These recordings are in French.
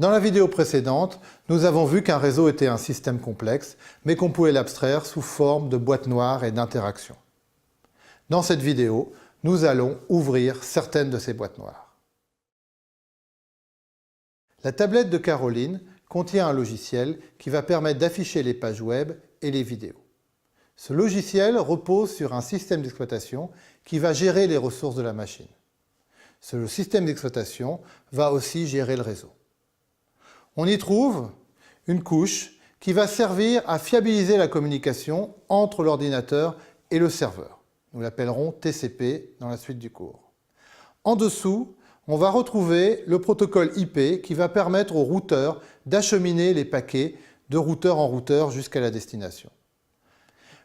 Dans la vidéo précédente, nous avons vu qu'un réseau était un système complexe, mais qu'on pouvait l'abstraire sous forme de boîtes noires et d'interactions. Dans cette vidéo, nous allons ouvrir certaines de ces boîtes noires. La tablette de Caroline contient un logiciel qui va permettre d'afficher les pages web et les vidéos. Ce logiciel repose sur un système d'exploitation qui va gérer les ressources de la machine. Ce système d'exploitation va aussi gérer le réseau. On y trouve une couche qui va servir à fiabiliser la communication entre l'ordinateur et le serveur. Nous l'appellerons TCP dans la suite du cours. En dessous, on va retrouver le protocole IP qui va permettre au routeur d'acheminer les paquets de routeur en routeur jusqu'à la destination.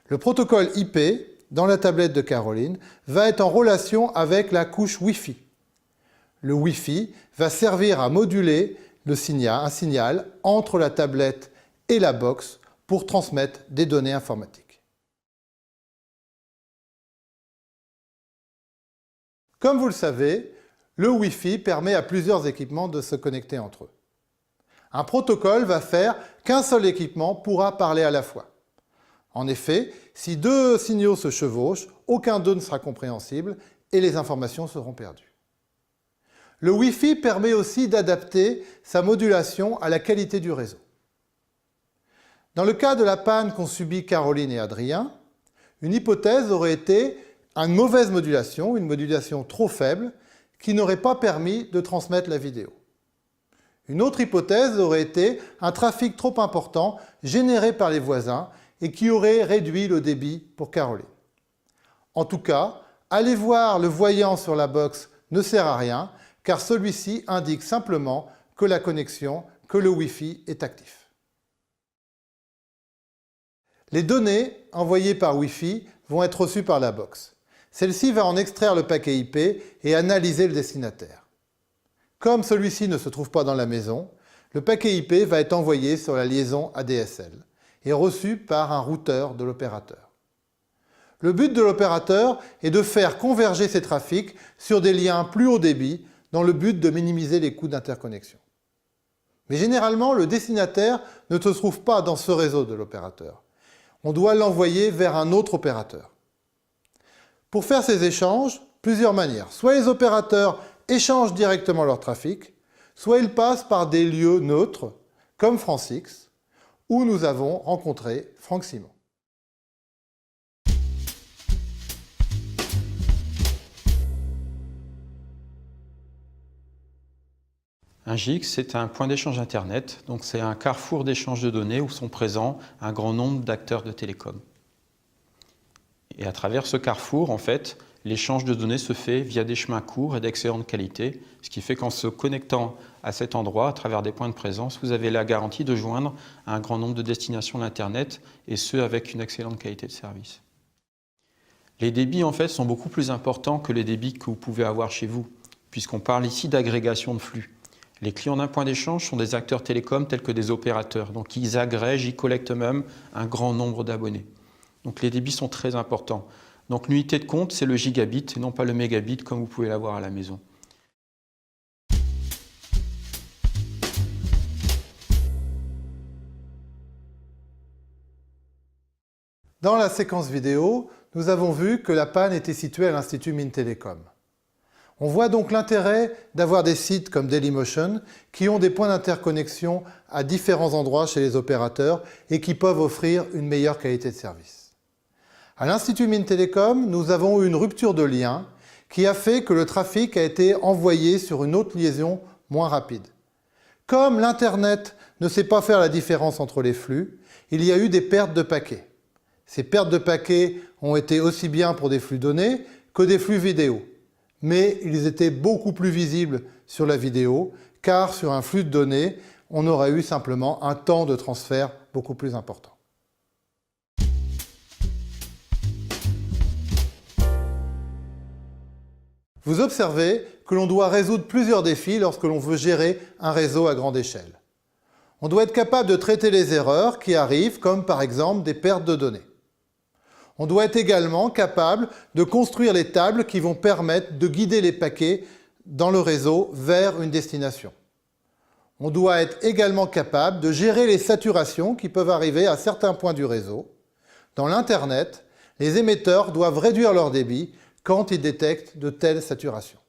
Le protocole IP, dans la tablette de Caroline, va être en relation avec la couche Wi-Fi. Le Wi-Fi va servir à moduler un signal entre la tablette et la box pour transmettre des données informatiques. Comme vous le savez, le Wi-Fi permet à plusieurs équipements de se connecter entre eux. Un protocole va faire qu'un seul équipement pourra parler à la fois. En effet, si deux signaux se chevauchent, aucun d'eux ne sera compréhensible et les informations seront perdues. Le Wi-Fi permet aussi d'adapter sa modulation à la qualité du réseau. Dans le cas de la panne qu'ont subie Caroline et Adrien, une hypothèse aurait été une mauvaise modulation, une modulation trop faible, qui n'aurait pas permis de transmettre la vidéo. Une autre hypothèse aurait été un trafic trop important généré par les voisins et qui aurait réduit le débit pour Caroline. En tout cas, aller voir le voyant sur la box ne sert à rien, car celui-ci indique simplement que la connexion, que le Wi-Fi est actif. Les données envoyées par Wi-Fi vont être reçues par la box. Celle-ci va en extraire le paquet IP et analyser le destinataire. Comme celui-ci ne se trouve pas dans la maison, le paquet IP va être envoyé sur la liaison ADSL et reçu par un routeur de l'opérateur. Le but de l'opérateur est de faire converger ces trafics sur des liens plus haut débit dans le but de minimiser les coûts d'interconnexion. Mais généralement, le destinataire ne se trouve pas dans ce réseau de l'opérateur. On doit l'envoyer vers un autre opérateur. Pour faire ces échanges, plusieurs manières. Soit les opérateurs échangent directement leur trafic, soit ils passent par des lieux neutres, comme FranceX, où nous avons rencontré Franck Simon. Un GIX, c'est un point d'échange Internet, donc c'est un carrefour d'échange de données où sont présents un grand nombre d'acteurs de télécom. Et à travers ce carrefour, en fait, l'échange de données se fait via des chemins courts et d'excellente qualité, ce qui fait qu'en se connectant à cet endroit, à travers des points de présence, vous avez la garantie de joindre un grand nombre de destinations d'Internet, et ce, avec une excellente qualité de service. Les débits, en fait, sont beaucoup plus importants que les débits que vous pouvez avoir chez vous, puisqu'on parle ici d'agrégation de flux. Les clients d'un point d'échange sont des acteurs télécoms tels que des opérateurs, donc ils agrègent, ils collectent même un grand nombre d'abonnés. Donc les débits sont très importants. Donc l'unité de compte, c'est le gigabit et non pas le mégabit comme vous pouvez l'avoir à la maison. Dans la séquence vidéo, nous avons vu que la panne était située à l'Institut Mines Télécom. On voit donc l'intérêt d'avoir des sites comme Dailymotion qui ont des points d'interconnexion à différents endroits chez les opérateurs et qui peuvent offrir une meilleure qualité de service. À l'Institut Mines Télécom, nous avons eu une rupture de lien qui a fait que le trafic a été envoyé sur une autre liaison moins rapide. Comme l'Internet ne sait pas faire la différence entre les flux, il y a eu des pertes de paquets. Ces pertes de paquets ont été aussi bien pour des flux données que des flux vidéo. Mais ils étaient beaucoup plus visibles sur la vidéo, car sur un flux de données, on aurait eu simplement un temps de transfert beaucoup plus important. Vous observez que l'on doit résoudre plusieurs défis lorsque l'on veut gérer un réseau à grande échelle. On doit être capable de traiter les erreurs qui arrivent, comme par exemple des pertes de données. On doit être également capable de construire les tables qui vont permettre de guider les paquets dans le réseau vers une destination. On doit être également capable de gérer les saturations qui peuvent arriver à certains points du réseau. Dans l'Internet, les émetteurs doivent réduire leur débit quand ils détectent de telles saturations.